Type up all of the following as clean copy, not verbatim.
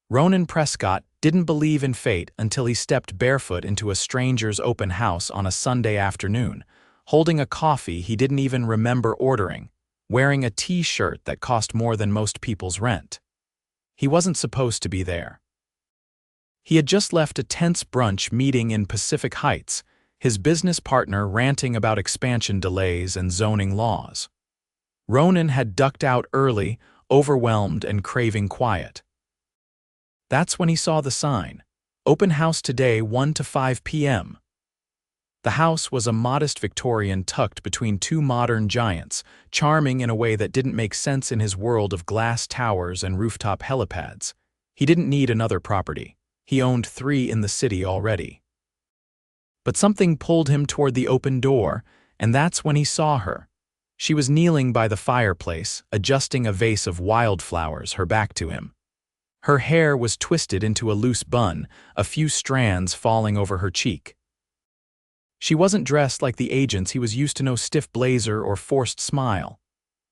Ronan Prescott didn't believe in fate until he stepped barefoot into a stranger's open house on a Sunday afternoon, holding a coffee he didn't even remember ordering, wearing a t-shirt that cost more than most people's rent. He wasn't supposed to be there. He had just left a tense brunch meeting in Pacific Heights, his business partner ranting about expansion delays and zoning laws. Ronan had ducked out early, overwhelmed and craving quiet. That's when he saw the sign, "Open house today 1 to 5 p.m. The house was a modest Victorian tucked between two modern giants, charming in a way that didn't make sense in his world of glass towers and rooftop helipads. He didn't need another property. He owned 3 in the city already. But something pulled him toward the open door, and that's when he saw her. She was kneeling by the fireplace, adjusting a vase of wildflowers, her back to him. Her hair was twisted into a loose bun, a few strands falling over her cheek. She wasn't dressed like the agents he was used to, no stiff blazer or forced smile.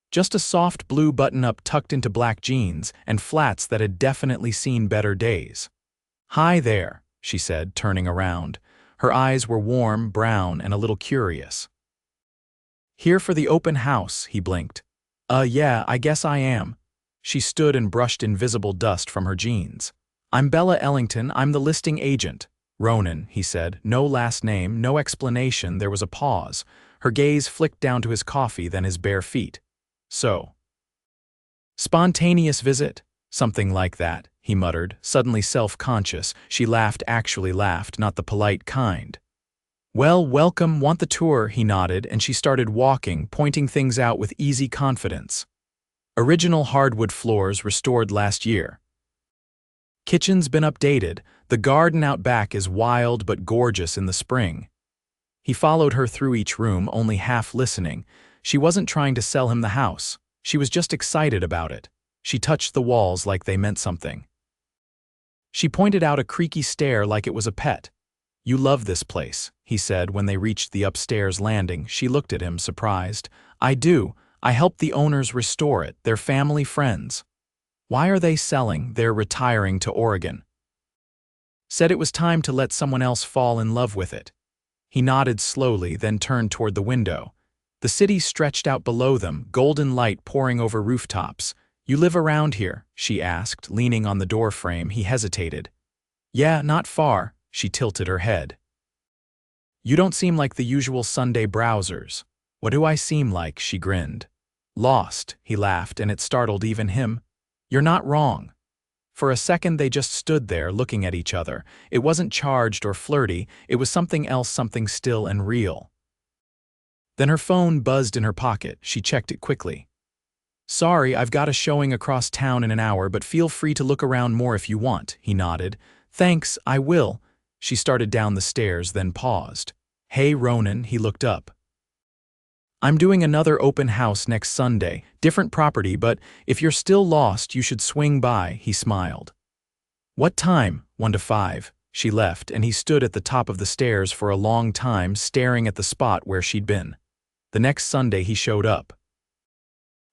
Just a soft blue button-up tucked into black jeans and flats that had definitely seen better days. "Hi there," she said, turning around. Her eyes were warm, brown, and a little curious. "Here for the open house," he blinked. Yeah, I guess I am." She stood and brushed invisible dust from her jeans. "I'm Bella Ellington, I'm the listing agent." "Ronan," he said. No last name, no explanation. There was a pause. Her gaze flicked down to his coffee, then his bare feet. "So, spontaneous visit?" "Something like that," he muttered, suddenly self-conscious. She laughed, actually laughed, not the polite kind. "Well, welcome, want the tour?" He nodded, and she started walking, pointing things out with easy confidence. Original hardwood floors restored last year. Kitchen's been updated. The garden out back is wild but gorgeous in the spring. He followed her through each room, only half listening. She wasn't trying to sell him the house. She was just excited about it. She touched the walls like they meant something. She pointed out a creaky stair like it was a pet. "You love this place," he said when they reached the upstairs landing. She looked at him, surprised. "I do. I helped the owners restore it. They're family friends." "Why are they selling?" "They're retiring to Oregon." Said it was time to let someone else fall in love with it. He nodded slowly, then turned toward the window. The city stretched out below them, golden light pouring over rooftops. "You live around here?" she asked, leaning on the doorframe. He hesitated. "Yeah, not far." She tilted her head. "You don't seem like the usual Sunday browsers." "What do I seem like?" She grinned. "Lost," he laughed, and it startled even him. "You're not wrong." For a second they just stood there, looking at each other. It wasn't charged or flirty, it was something else, something still and real. Then her phone buzzed in her pocket. She checked it quickly. "Sorry, I've got a showing across town in an hour, but feel free to look around more if you want." He nodded. "Thanks, I will." She started down the stairs, then paused. "Hey, Ronan," he looked up. "I'm doing another open house next Sunday, different property, but if you're still lost, you should swing by," he smiled. "What time?" 1 to 5. She left, and he stood at the top of the stairs for a long time, staring at the spot where she'd been. The next Sunday he showed up.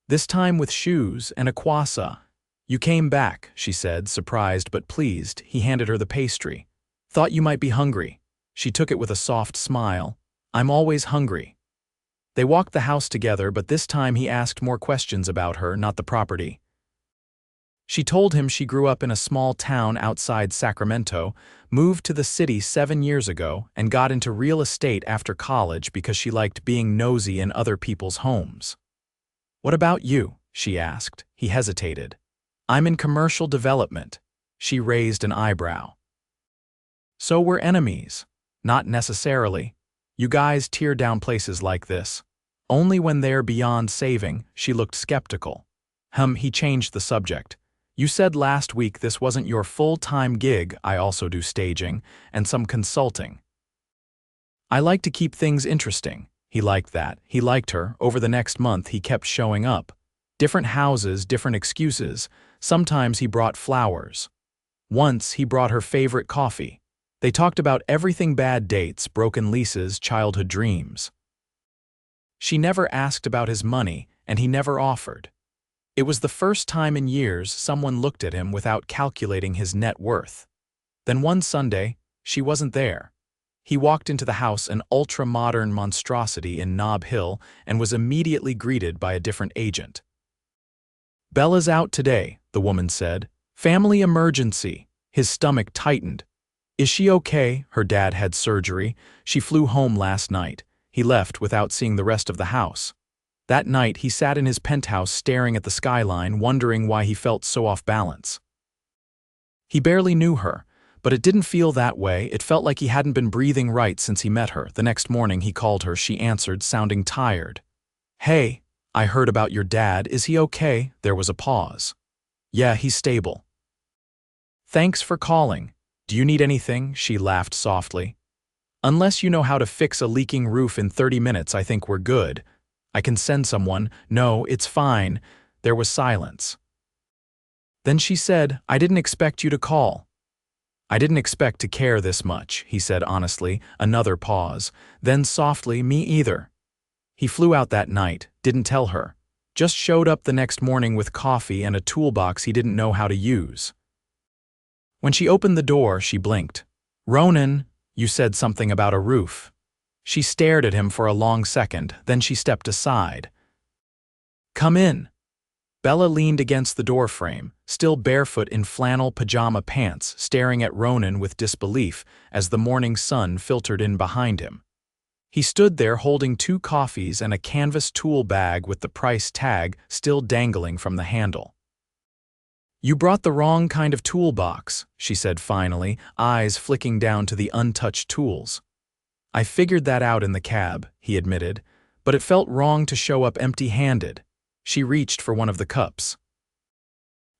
This time with shoes and a croissant. "You came back," she said, surprised but pleased. He handed her the pastry. "Thought you might be hungry." She took it with a soft smile. "I'm always hungry." They walked the house together, but this time he asked more questions about her, not the property. She told him she grew up in a small town outside Sacramento, moved to the city 7 years ago, and got into real estate after college because she liked being nosy in other people's homes. "What about you?" she asked. He hesitated. "I'm in commercial development." She raised an eyebrow. "So we're enemies?" "Not necessarily. You guys tear down places like this. Only when they're beyond saving." She looked skeptical. He changed the subject. "You said last week this wasn't your full-time gig." "I also do staging and some consulting. I like to keep things interesting." He liked that. He liked her. Over the next month he kept showing up. Different houses, different excuses. Sometimes he brought flowers. Once he brought her favorite coffee. They talked about everything: bad dates, broken leases, childhood dreams. She never asked about his money, and he never offered. It was the first time in years someone looked at him without calculating his net worth. Then one Sunday, she wasn't there. He walked into the house, an ultra-modern monstrosity in Nob Hill, and was immediately greeted by a different agent. "Bella's out today," the woman said. "Family emergency." His stomach tightened. "Is she okay?" Her dad had surgery. "She flew home last night." He left without seeing the rest of the house. That night, he sat in his penthouse staring at the skyline, wondering why he felt so off balance. He barely knew her, but it didn't feel that way. It felt like he hadn't been breathing right since he met her. The next morning, he called her. She answered, sounding tired. "Hey, I heard about your dad. Is he okay?" There was a pause. "Yeah, he's stable." "Thanks for calling. Do you need anything?" She laughed softly. "Unless you know how to fix a leaking roof in 30 minutes, I think we're good. I can send someone." "No, it's fine." There was silence. Then she said, "I didn't expect you to call." "I didn't expect to care this much," he said honestly. Another pause. Then softly, "Me either." He flew out that night, didn't tell her. Just showed up the next morning with coffee and a toolbox he didn't know how to use. When she opened the door, she blinked. "Ronan, you said something about a roof." She stared at him for a long second, then she stepped aside. "Come in." Bella leaned against the doorframe, still barefoot in flannel pajama pants, staring at Ronan with disbelief as the morning sun filtered in behind him. He stood there holding 2 coffees and a canvas tool bag with the price tag still dangling from the handle. "You brought the wrong kind of toolbox," she said finally, eyes flicking down to the untouched tools. "I figured that out in the cab," he admitted, "but it felt wrong to show up empty-handed." She reached for one of the cups.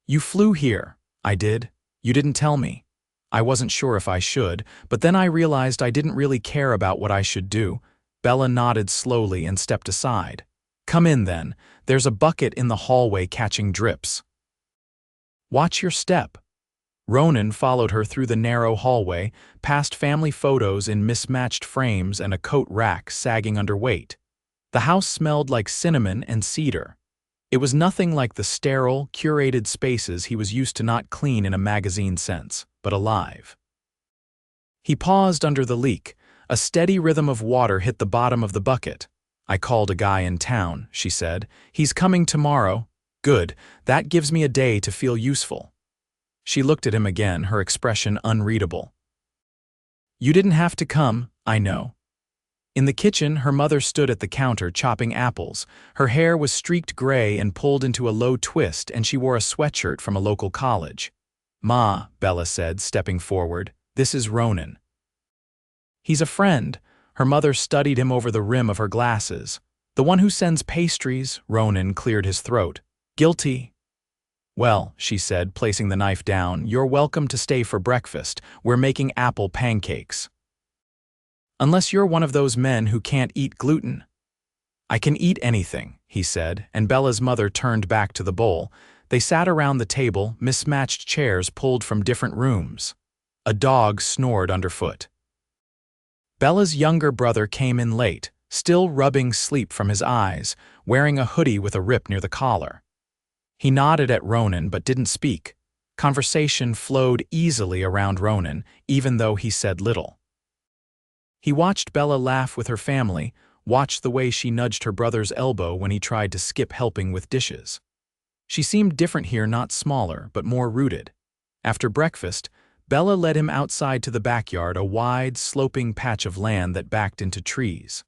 "You flew here." "I did. You didn't tell me." "I wasn't sure if I should, but then I realized I didn't really care about what I should do." Bella nodded slowly and stepped aside. "Come in then. There's a bucket in the hallway catching drips." "Watch your step." Ronan followed her through the narrow hallway, past family photos in mismatched frames and a coat rack sagging under weight. The house smelled like cinnamon and cedar. It was nothing like the sterile, curated spaces he was used to, not clean in a magazine sense, but alive. He paused under the leak. A steady rhythm of water hit the bottom of the bucket. "I called a guy in town," she said. "He's coming tomorrow." "Good. That gives me a day to feel useful." She looked at him again, her expression unreadable. "You didn't have to come, I know." In the kitchen, her mother stood at the counter chopping apples. Her hair was streaked gray and pulled into a low twist, and she wore a sweatshirt from a local college. "Ma," Bella said, stepping forward, "this is Ronan." "He's a friend." Her mother studied him over the rim of her glasses. "The one who sends pastries." Ronan cleared his throat. "Guilty." "Well," she said, placing the knife down, "you're welcome to stay for breakfast. We're making apple pancakes." "Unless you're one of those men who can't eat gluten." "I can eat anything," he said, and Bella's mother turned back to the bowl. They sat around the table, mismatched chairs pulled from different rooms. A dog snored underfoot. Bella's younger brother came in late, still rubbing sleep from his eyes, wearing a hoodie with a rip near the collar. He nodded at Ronan but didn't speak. Conversation flowed easily around Ronan, even though he said little. He watched Bella laugh with her family, watched the way she nudged her brother's elbow when he tried to skip helping with dishes. She seemed different here, not smaller, but more rooted. After breakfast, Bella led him outside to the backyard, a wide, sloping patch of land that backed into trees.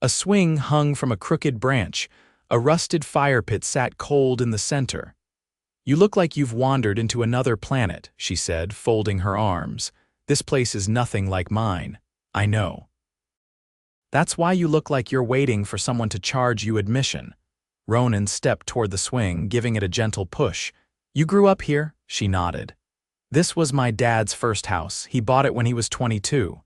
A swing hung from a crooked branch. A rusted fire pit sat cold in the center. "You look like you've wandered into another planet," she said, folding her arms. "This place is nothing like mine." "I know." "That's why you look like you're waiting for someone to charge you admission." Ronan stepped toward the swing, giving it a gentle push. "You grew up here?" She nodded. "This was my dad's first house. He bought it when he was 22.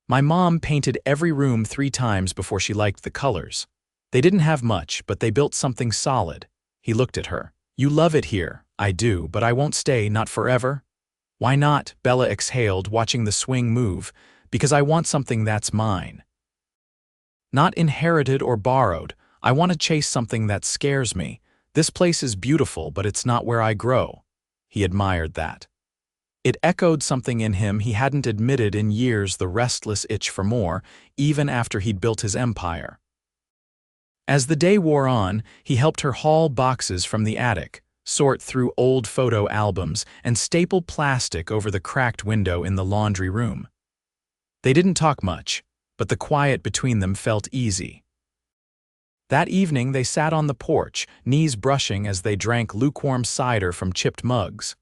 My mom painted every room 3 times before she liked the colors. They didn't have much, but they built something solid." He looked at her. "You love it here." "I do, but I won't stay, not forever." "Why not?" Bella exhaled, watching the swing move. "Because I want something that's mine. Not inherited or borrowed. I want to chase something that scares me. This place is beautiful, but it's not where I grow." He admired that. It echoed something in him he hadn't admitted in years, the restless itch for more, even after he'd built his empire. As the day wore on, he helped her haul boxes from the attic, sort through old photo albums, and staple plastic over the cracked window in the laundry room. They didn't talk much, but the quiet between them felt easy. That evening they sat on the porch, knees brushing as they drank lukewarm cider from chipped mugs.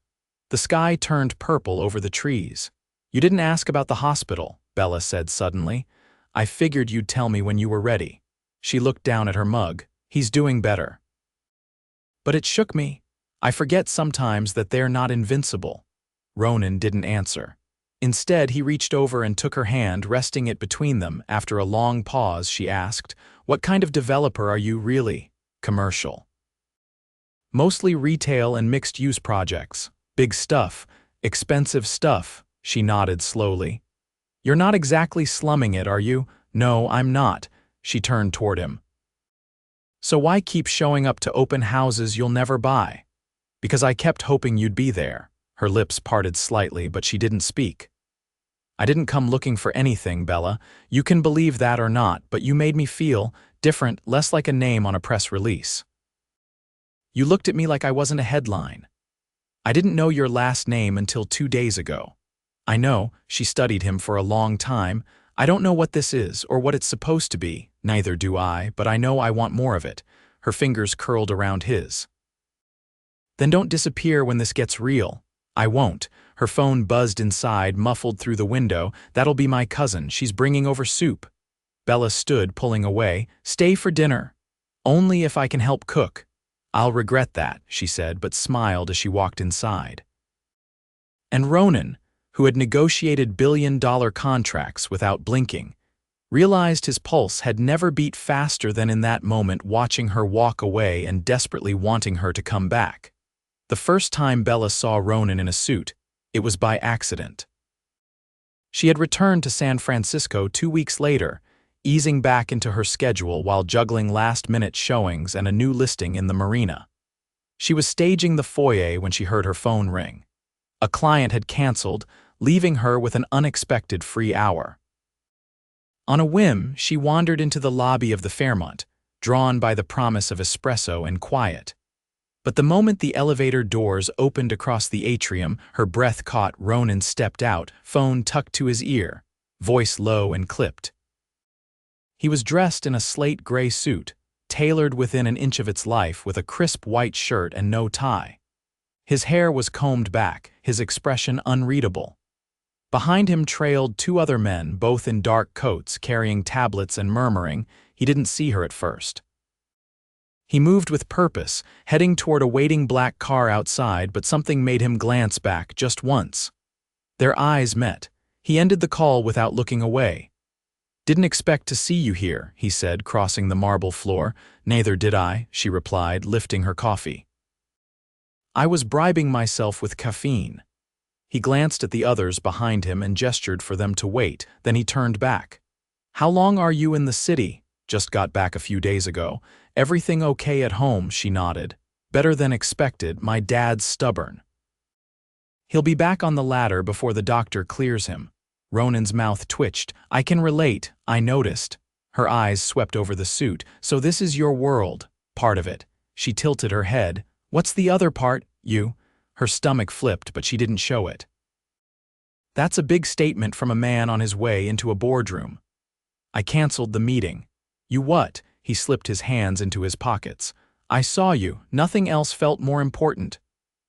The sky turned purple over the trees. "You didn't ask about the hospital," Bella said suddenly. "I figured you'd tell me when you were ready." She looked down at her mug. "He's doing better." "But it shook me. I forget sometimes that they're not invincible." Ronan didn't answer. Instead, he reached over and took her hand, resting it between them. After a long pause, she asked, "What kind of developer are you really?" "Commercial." "Mostly retail and mixed-use projects. Big stuff, expensive stuff," she nodded slowly. "You're not exactly slumming it, are you?" "No, I'm not." She turned toward him. "So why keep showing up to open houses you'll never buy?" "Because I kept hoping you'd be there." Her lips parted slightly, but she didn't speak. "I didn't come looking for anything, Bella. You can believe that or not, but you made me feel different, less like a name on a press release. You looked at me like I wasn't a headline. I didn't know your last name until 2 days ago." "I know," she studied him for a long time. "I don't know what this is or what it's supposed to be." "Neither do I, but I know I want more of it." Her fingers curled around his. "Then don't disappear when this gets real." "I won't." Her phone buzzed inside, muffled through the window. "That'll be my cousin. She's bringing over soup." Bella stood, pulling away. "Stay for dinner." "Only if I can help cook." "I'll regret that," she said, but smiled as she walked inside. And Ronan, who had negotiated billion-dollar contracts without blinking, realized his pulse had never beat faster than in that moment, watching her walk away and desperately wanting her to come back. The first time Bella saw Ronan in a suit, it was by accident. She had returned to San Francisco 2 weeks later, easing back into her schedule while juggling last-minute showings and a new listing in the marina. She was staging the foyer when she heard her phone ring. A client had canceled, leaving her with an unexpected free hour. On a whim, she wandered into the lobby of the Fairmont, drawn by the promise of espresso and quiet. But the moment the elevator doors opened across the atrium, her breath caught. Ronan stepped out, phone tucked to his ear, voice low and clipped. He was dressed in a slate gray suit, tailored within an inch of its life, with a crisp white shirt and no tie. His hair was combed back, his expression unreadable. Behind him trailed 2 other men, both in dark coats, carrying tablets and murmuring. He didn't see her at first. He moved with purpose, heading toward a waiting black car outside, but something made him glance back just once. Their eyes met. He ended the call without looking away. "Didn't expect to see you here," he said, crossing the marble floor. "Neither did I," she replied, lifting her coffee. "I was bribing myself with caffeine." He glanced at the others behind him and gestured for them to wait, then he turned back. "How long are you in the city?" "Just got back a few days ago." "Everything okay at home?" She nodded. "Better than expected. My dad's stubborn. He'll be back on the ladder before the doctor clears him." Ronan's mouth twitched. "I can relate. I noticed." Her eyes swept over the suit. "So this is your world." "Part of it." She tilted her head. "What's the other part?" "You." Her stomach flipped, but she didn't show it. That's a big statement from a man on his way into a boardroom. "I canceled the meeting." "You what?" He slipped his hands into his pockets. "I saw you. Nothing else felt more important."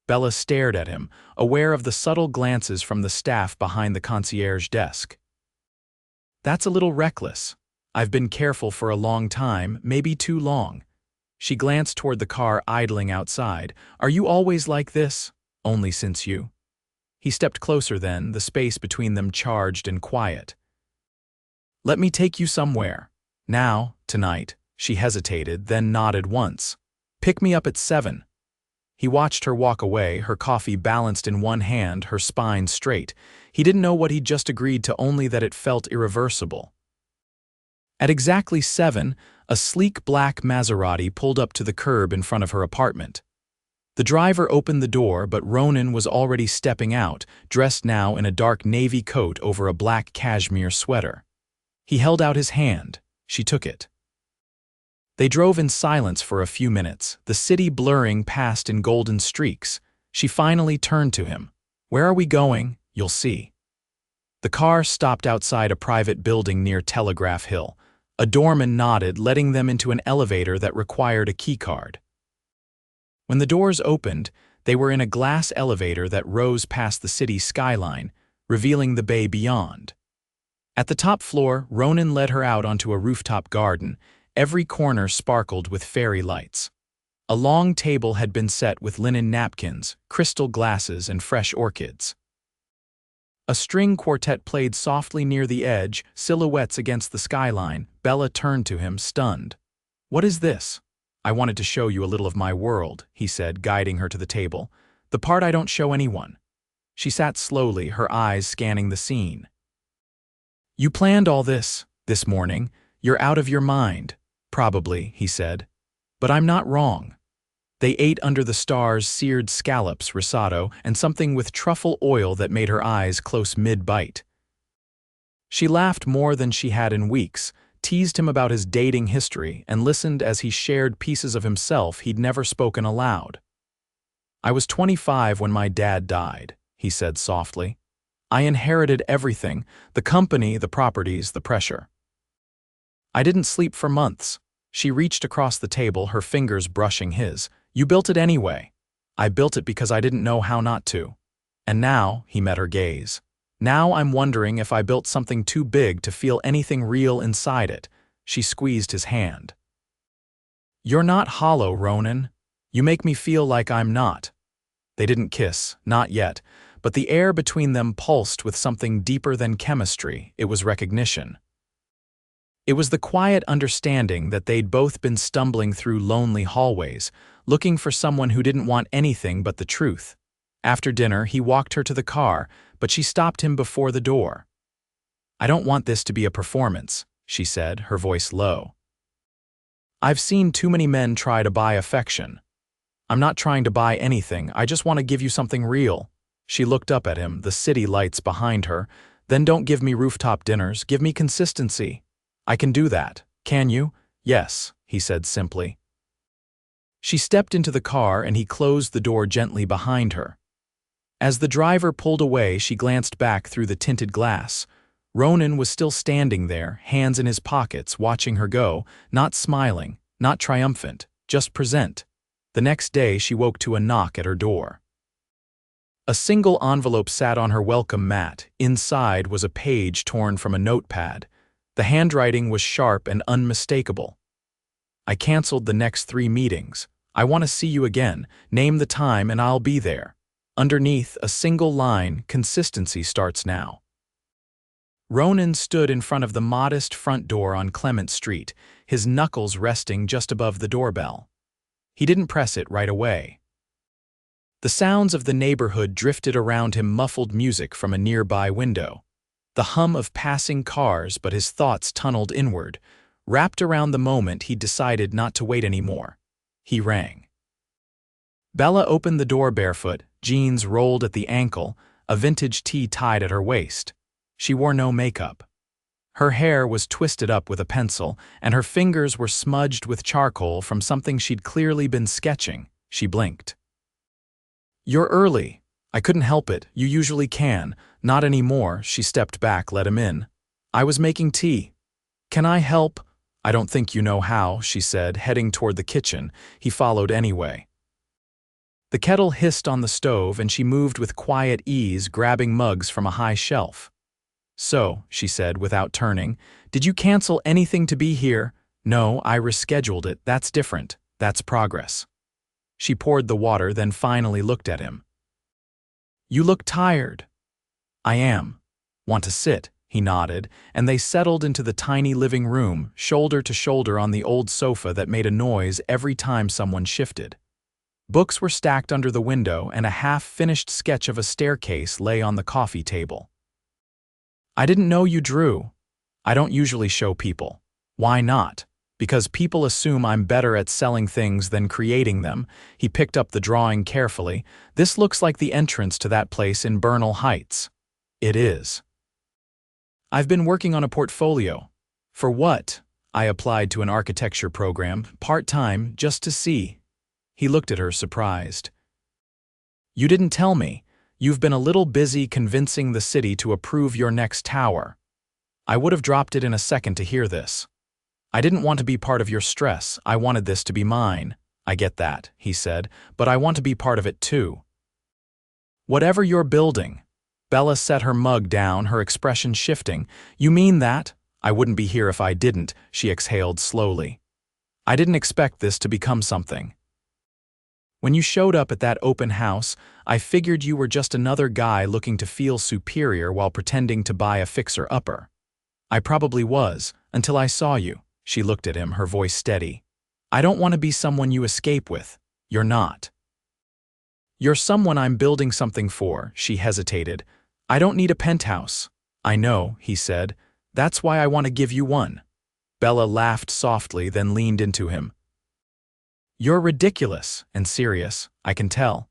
Bella stared at him, aware of the subtle glances from the staff behind the concierge desk. "That's a little reckless. I've been careful for a long time, maybe too long." She glanced toward the car idling outside. "Are you always like this?" "Only since you." He stepped closer then, the space between them charged and quiet. "Let me take you somewhere." "Now, tonight." She hesitated, then nodded once. "Pick me up at 7. He watched her walk away, her coffee balanced in one hand, her spine straight. He didn't know what he'd just agreed to, only that it felt irreversible. At exactly 7, A sleek black Maserati pulled up to the curb in front of her apartment. The driver opened the door, but Ronan was already stepping out, dressed now in a dark navy coat over a black cashmere sweater. He held out his hand. She took it. They drove in silence for a few minutes, the city blurring past in golden streaks. She finally turned to him. "Where are we going? You'll see." The car stopped outside a private building near Telegraph Hill. A doorman nodded, letting them into an elevator that required a keycard. When the doors opened, they were in a glass elevator that rose past the city skyline, revealing the bay beyond. At the top floor, Ronan led her out onto a rooftop garden. Every corner sparkled with fairy lights. A long table had been set with linen napkins, crystal glasses, and fresh orchids. A string quartet played softly near the edge, silhouettes against the skyline. Bella turned to him, stunned. "What is this?" "I wanted to show you a little of my world," he said, guiding her to the table. "The part I don't show anyone." She sat slowly, her eyes scanning the scene. "You planned all this morning. You're out of your mind." "Probably," he said. "But I'm not wrong." They ate under the stars seared scallops, risotto, and something with truffle oil that made her eyes close mid-bite. She laughed more than she had in weeks, teased him about his dating history, and listened as he shared pieces of himself he'd never spoken aloud. "I was 25 when my dad died," he said softly. "I inherited everything, the company, the properties, the pressure. I didn't sleep for months." She reached across the table, her fingers brushing his. "You built it anyway." "I built it because I didn't know how not to." And now, he met her gaze. "Now I'm wondering if I built something too big to feel anything real inside it." She squeezed his hand. "You're not hollow, Ronan. You make me feel like I'm not." They didn't kiss, not yet, but the air between them pulsed with something deeper than chemistry. It was recognition. It was the quiet understanding that they'd both been stumbling through lonely hallways, looking for someone who didn't want anything but the truth. After dinner, he walked her to the car, but she stopped him before the door. "I don't want this to be a performance," she said, her voice low. "I've seen too many men try to buy affection. I'm not trying to buy anything, I just want to give you something real." She looked up at him, the city lights behind her. "Then don't give me rooftop dinners, give me consistency." "I can do that. Can you?" "Yes," he said simply. She stepped into the car and he closed the door gently behind her. As the driver pulled away, she glanced back through the tinted glass. Ronan was still standing there, hands in his pockets, watching her go, not smiling, not triumphant, just present. The next day she woke to a knock at her door. A single envelope sat on her welcome mat. Inside was a page torn from a notepad. The handwriting was sharp and unmistakable. "I canceled the next 3 meetings. I want to see you again. Name the time and I'll be there." Underneath, a single line, "Consistency starts now." Ronan stood in front of the modest front door on Clement Street, his knuckles resting just above the doorbell. He didn't press it right away. The sounds of the neighborhood drifted around him, muffled music from a nearby window. The hum of passing cars, but his thoughts tunneled inward. Wrapped around the moment, he decided not to wait anymore. He rang. Bella opened the door barefoot, jeans rolled at the ankle, a vintage tee tied at her waist. She wore no makeup. Her hair was twisted up with a pencil, and her fingers were smudged with charcoal from something she'd clearly been sketching. She blinked. "You're early." "I couldn't help it. You usually can." "Not anymore." She stepped back, let him in. "I was making tea." "Can I help?" "I don't think you know how," she said, heading toward the kitchen. He followed anyway. The kettle hissed on the stove, and she moved with quiet ease, grabbing mugs from a high shelf. "So," she said without turning, "did you cancel anything to be here?" "No, I rescheduled it. That's different. That's progress." She poured the water, then finally looked at him. "You look tired." "I am." "Want to sit?" He nodded, and they settled into the tiny living room, shoulder to shoulder on the old sofa that made a noise every time someone shifted. Books were stacked under the window, and a half-finished sketch of a staircase lay on the coffee table. "I didn't know you drew." "I don't usually show people." "Why not?" Because people assume I'm better at selling things than creating them. He picked up the drawing carefully. This looks like the entrance to that place in Bernal Heights. It is. I've been working on a portfolio. For what? I applied to an architecture program, part-time, just to see. He looked at her, surprised. You didn't tell me. You've been a little busy convincing the city to approve your next tower. I would have dropped it in a second to hear this. I didn't want to be part of your stress. I wanted this to be mine. I get that, he said, but I want to be part of it too. Whatever you're building. Bella set her mug down, her expression shifting. You mean that? I wouldn't be here if I didn't, she exhaled slowly. I didn't expect this to become something. When you showed up at that open house, I figured you were just another guy looking to feel superior while pretending to buy a fixer-upper. I probably was, until I saw you. She looked at him, her voice steady. I don't want to be someone you escape with. You're not. You're someone I'm building something for, she hesitated. I don't need a penthouse. I know, he said. That's why I want to give you one. Bella laughed softly, then leaned into him. You're ridiculous and serious, I can tell.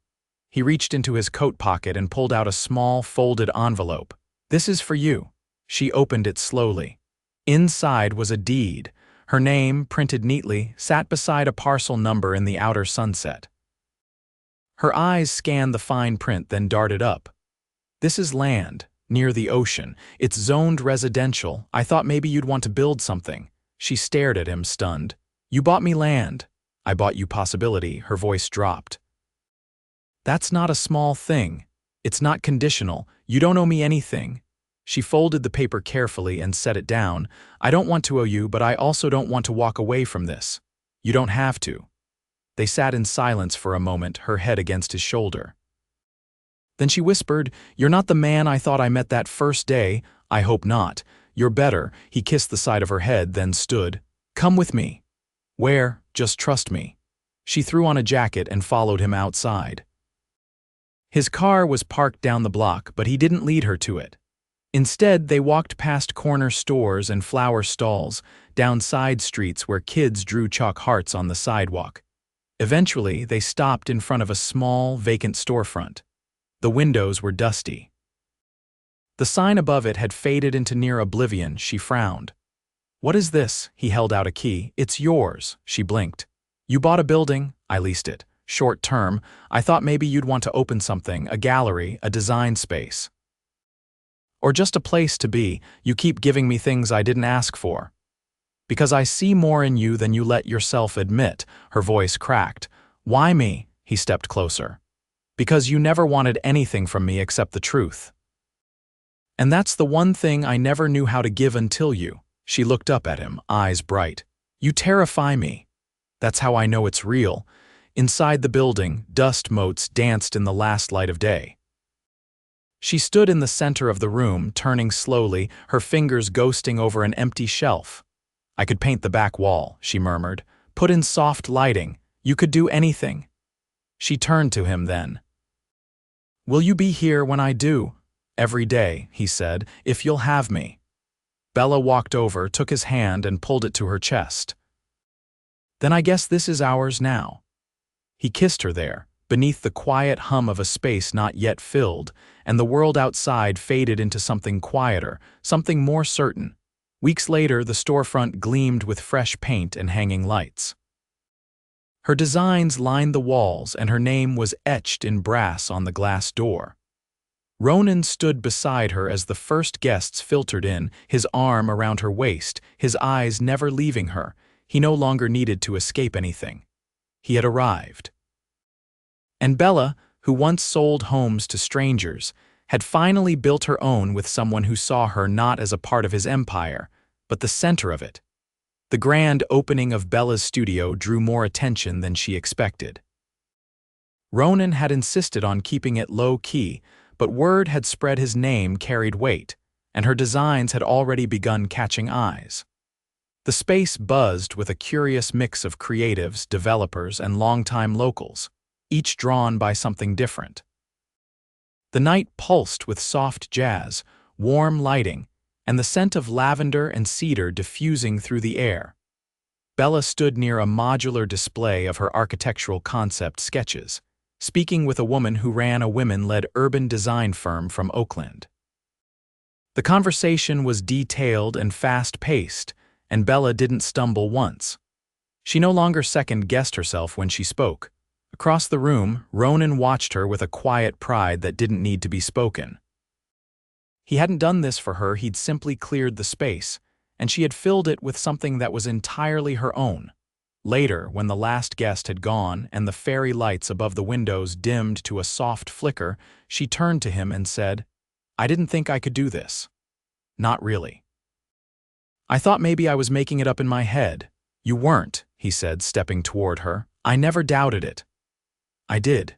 He reached into his coat pocket and pulled out a small, folded envelope. This is for you. She opened it slowly. Inside was a deed. Her name, printed neatly, sat beside a parcel number in the outer sunset. Her eyes scanned the fine print, then darted up. This is land, near the ocean. It's zoned residential. I thought maybe you'd want to build something. She stared at him, stunned. You bought me land. I bought you possibility, her voice dropped. That's not a small thing. It's not conditional. You don't owe me anything. She folded the paper carefully and set it down. I don't want to owe you, but I also don't want to walk away from this. You don't have to. They sat in silence for a moment, her head against his shoulder. Then she whispered, You're not the man I thought I met that first day. I hope not. You're better. He kissed the side of her head, then stood. Come with me. Where? Just trust me. She threw on a jacket and followed him outside. His car was parked down the block, but he didn't lead her to it. Instead, they walked past corner stores and flower stalls, down side streets where kids drew chalk hearts on the sidewalk. Eventually, they stopped in front of a small, vacant storefront. The windows were dusty. The sign above it had faded into near oblivion. She frowned. What is this? He held out a key. It's yours, she blinked. You bought a building? I leased it. Short term. I thought maybe you'd want to open something, a gallery, a design space. Or just a place to be. You keep giving me things I didn't ask for. Because I see more in you than you let yourself admit, her voice cracked. Why me? He stepped closer. Because you never wanted anything from me except the truth. And that's the one thing I never knew how to give until you. She looked up at him, eyes bright. You terrify me. That's how I know it's real. Inside the building, dust motes danced in the last light of day. She stood in the center of the room, turning slowly, her fingers ghosting over an empty shelf. I could paint the back wall, she murmured. Put in soft lighting. You could do anything. She turned to him then. Will you be here when I do? Every day, he said, if you'll have me. Bella walked over, took his hand, and pulled it to her chest. Then I guess this is ours now. He kissed her there, beneath the quiet hum of a space not yet filled, and the world outside faded into something quieter, something more certain. Weeks later, the storefront gleamed with fresh paint and hanging lights. Her designs lined the walls, and her name was etched in brass on the glass door. Ronan stood beside her as the first guests filtered in, his arm around her waist, his eyes never leaving her. He no longer needed to escape anything. He had arrived. And Bella, who once sold homes to strangers, had finally built her own with someone who saw her not as a part of his empire, but the center of it. The grand opening of Bella's studio drew more attention than she expected. Ronan had insisted on keeping it low-key, but word had spread his name carried weight, and her designs had already begun catching eyes. The space buzzed with a curious mix of creatives, developers, and longtime locals, each drawn by something different. The night pulsed with soft jazz, warm lighting, and the scent of lavender and cedar diffusing through the air. Bella stood near a modular display of her architectural concept sketches, speaking with a woman who ran a women-led urban design firm from Oakland. The conversation was detailed and fast-paced, and Bella didn't stumble once. She no longer second-guessed herself when she spoke. Across the room, Ronan watched her with a quiet pride that didn't need to be spoken. He hadn't done this for her, he'd simply cleared the space, and she had filled it with something that was entirely her own. Later, when the last guest had gone and the fairy lights above the windows dimmed to a soft flicker, she turned to him and said, "I didn't think I could do this." "Not really." "I thought maybe I was making it up in my head." "You weren't," he said, stepping toward her. "I never doubted it." "I did."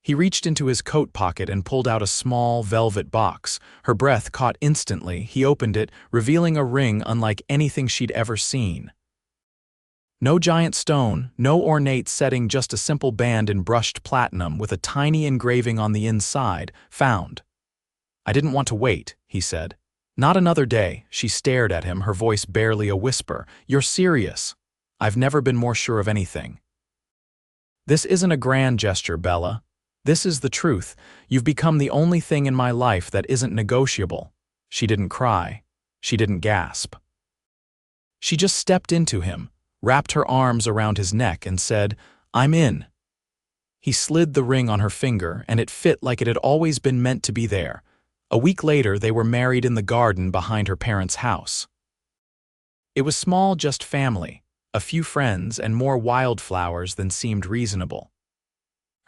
He reached into his coat pocket and pulled out a small velvet box. Her breath caught instantly. He opened it, revealing a ring unlike anything she'd ever seen. No giant stone, no ornate setting, just a simple band in brushed platinum with a tiny engraving on the inside. "Found." "I didn't want to wait," he said. "Not another day." She stared at him, her voice barely a whisper. "You're serious?" "I've never been more sure of anything." "This isn't a grand gesture, Bella. This is the truth. You've become the only thing in my life that isn't negotiable." She didn't cry. She didn't gasp. She just stepped into him, wrapped her arms around his neck, and said, "I'm in." He slid the ring on her finger, and it fit like it had always been meant to be there. A week later, they were married in the garden behind her parents' house. It was small, just family, a few friends, and more wildflowers than seemed reasonable.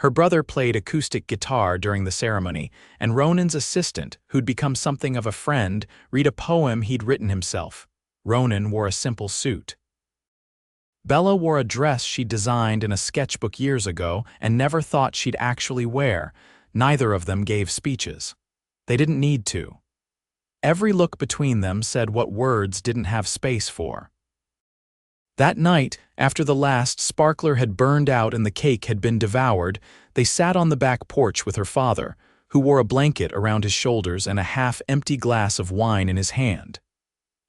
Her brother played acoustic guitar during the ceremony, and Ronan's assistant, who'd become something of a friend, read a poem he'd written himself. Ronan wore a simple suit. Bella wore a dress she'd designed in a sketchbook years ago and never thought she'd actually wear. Neither of them gave speeches. They didn't need to. Every look between them said what words didn't have space for. That night, after the last sparkler had burned out and the cake had been devoured, they sat on the back porch with her father, who wore a blanket around his shoulders and a half-empty glass of wine in his hand.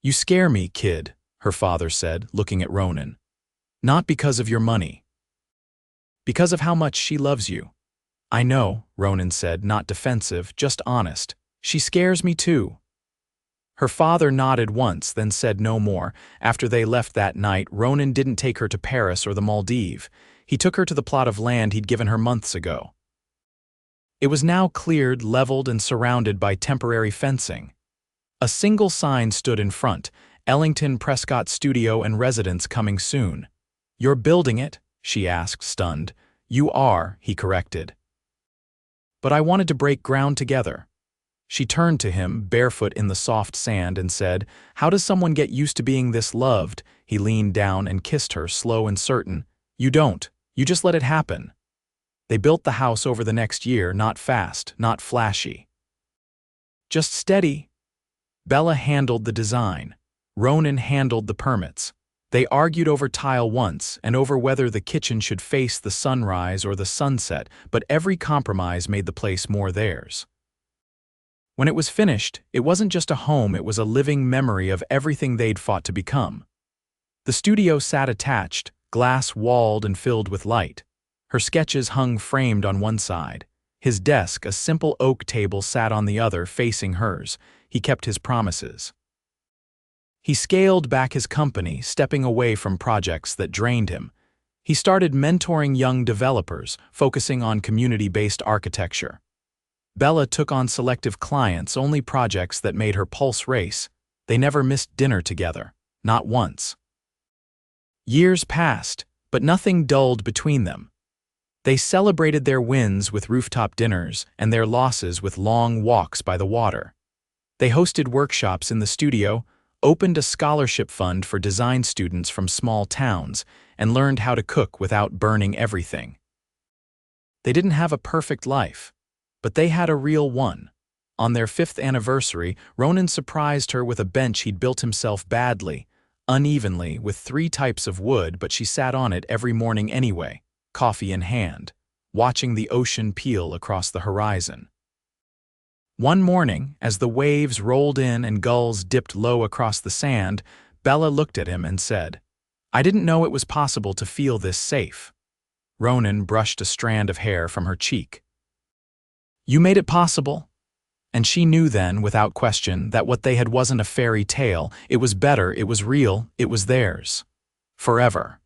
"You scare me, kid," her father said, looking at Ronan. "Not because of your money. Because of how much she loves you." "I know," Ronan said, not defensive, just honest. "She scares me too." Her father nodded once, then said no more. After they left that night, Ronan didn't take her to Paris or the Maldives. He took her to the plot of land he'd given her months ago. It was now cleared, leveled, and surrounded by temporary fencing. A single sign stood in front: Ellington Prescott Studio and Residence coming soon. "You're building it?" she asked, stunned. "You are," he corrected. "But I wanted to break ground together." She turned to him, barefoot in the soft sand, and said, "How does someone get used to being this loved?" He leaned down and kissed her, slow and certain. "You don't. You just let it happen." They built the house over the next year, not fast, not flashy. Just steady. Bella handled the design. Ronan handled the permits. They argued over tile once and over whether the kitchen should face the sunrise or the sunset, but every compromise made the place more theirs. When it was finished, it wasn't just a home, it was a living memory of everything they'd fought to become. The studio sat attached, glass-walled and filled with light. Her sketches hung framed on one side. His desk, a simple oak table, sat on the other, facing hers. He kept his promises. He scaled back his company, stepping away from projects that drained him. He started mentoring young developers, focusing on community-based architecture. Bella took on selective clients, only projects that made her pulse race. They never missed dinner together, not once. Years passed, but nothing dulled between them. They celebrated their wins with rooftop dinners and their losses with long walks by the water. They hosted workshops in the studio, opened a scholarship fund for design students from small towns, and learned how to cook without burning everything. They didn't have a perfect life, but they had a real one. On their 5th anniversary, Ronan surprised her with a bench he'd built himself badly, unevenly, with 3 types of wood, but she sat on it every morning anyway, coffee in hand, watching the ocean peel across the horizon. One morning, as the waves rolled in and gulls dipped low across the sand, Bella looked at him and said, I didn't know it was possible to feel this safe. Ronan brushed a strand of hair from her cheek. You made it possible? And she knew then, without question, that what they had wasn't a fairy tale, it was better, it was real, it was theirs. Forever.